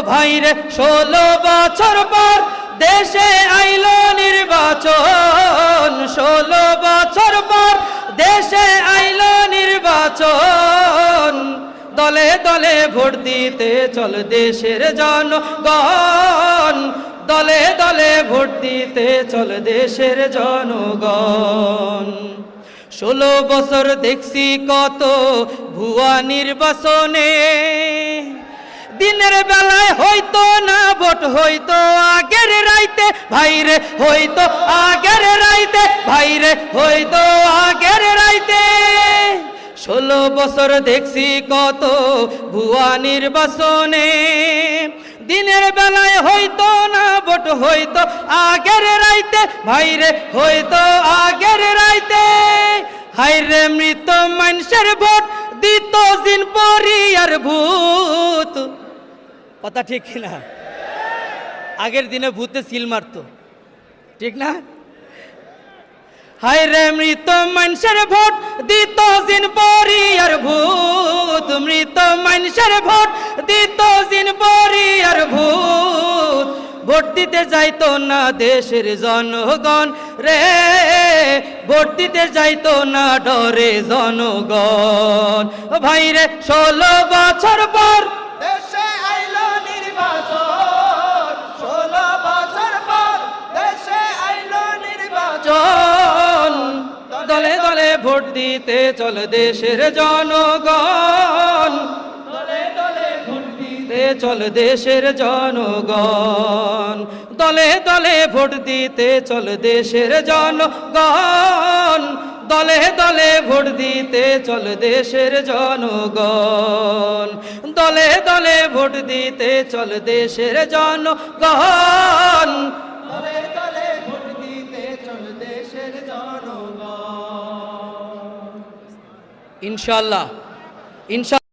ভাইরে 16 বছর পর দেশে আইলো নির্বাচন, 16 বছর পর দেশে আইলো নির্বাচন। দলে দলে ভোট দিতে চল দেশের জনগণ, দলে দলে ভোট দিতে চল দেশের জনগণ। 16 বছর দেখছি কত ভুয়া নির্বাচনে, দিনের বেলায় হইতো না ভোট, হইতো আগের রাইতে ভাইরে, হইতো আগের রাইতে ভাইরে, হইতো আগের রাইতে। 16 বছর দেখছি কত ভুয়া নির্বাচনে, দিনের বেলায় হইতো না ভোট, হইতো আগের রাইতে ভাইরে, হইতো আগের রাইতে। হাইরে মৃত মানুষের ভোট দিত দিন পরি আর ভূত। কথা ঠিক কিনা? আগের দিনে ভূতে সিল মারতো, ঠিক না? হায়রে মৃত মানুষের ভোট দিত দিন পরি আর ভূত, মৃত মানুষের ভোট দিত দিন পরি আর ভূত। ভোট দিতে যাইতো না দেশের জনগণ রে, ভোট দিতে যাইতো না ডরে জনগণ। ভাইরে 16 বছর পর দেশে আইলো নির্বাচন, 16 বছর পর দেশে আইলো নির্বাচন। দলে দলে ভোট দিতে চল দেশের জনগণ, দলে দলে ভোট দিতে চল দেশের জনগণ, দলে দলে ভোট দিতে চল দেশের জনগণ, দলে দলে ভোট দিতে চল দেশের জনগণ, দলে দলে ভোট দিতে চল দেশের জনগণ, দলে দলে ভোট দিতে চল দেশের জনগণ। ইনশাআল্লাহ ইনশাআল্লাহ।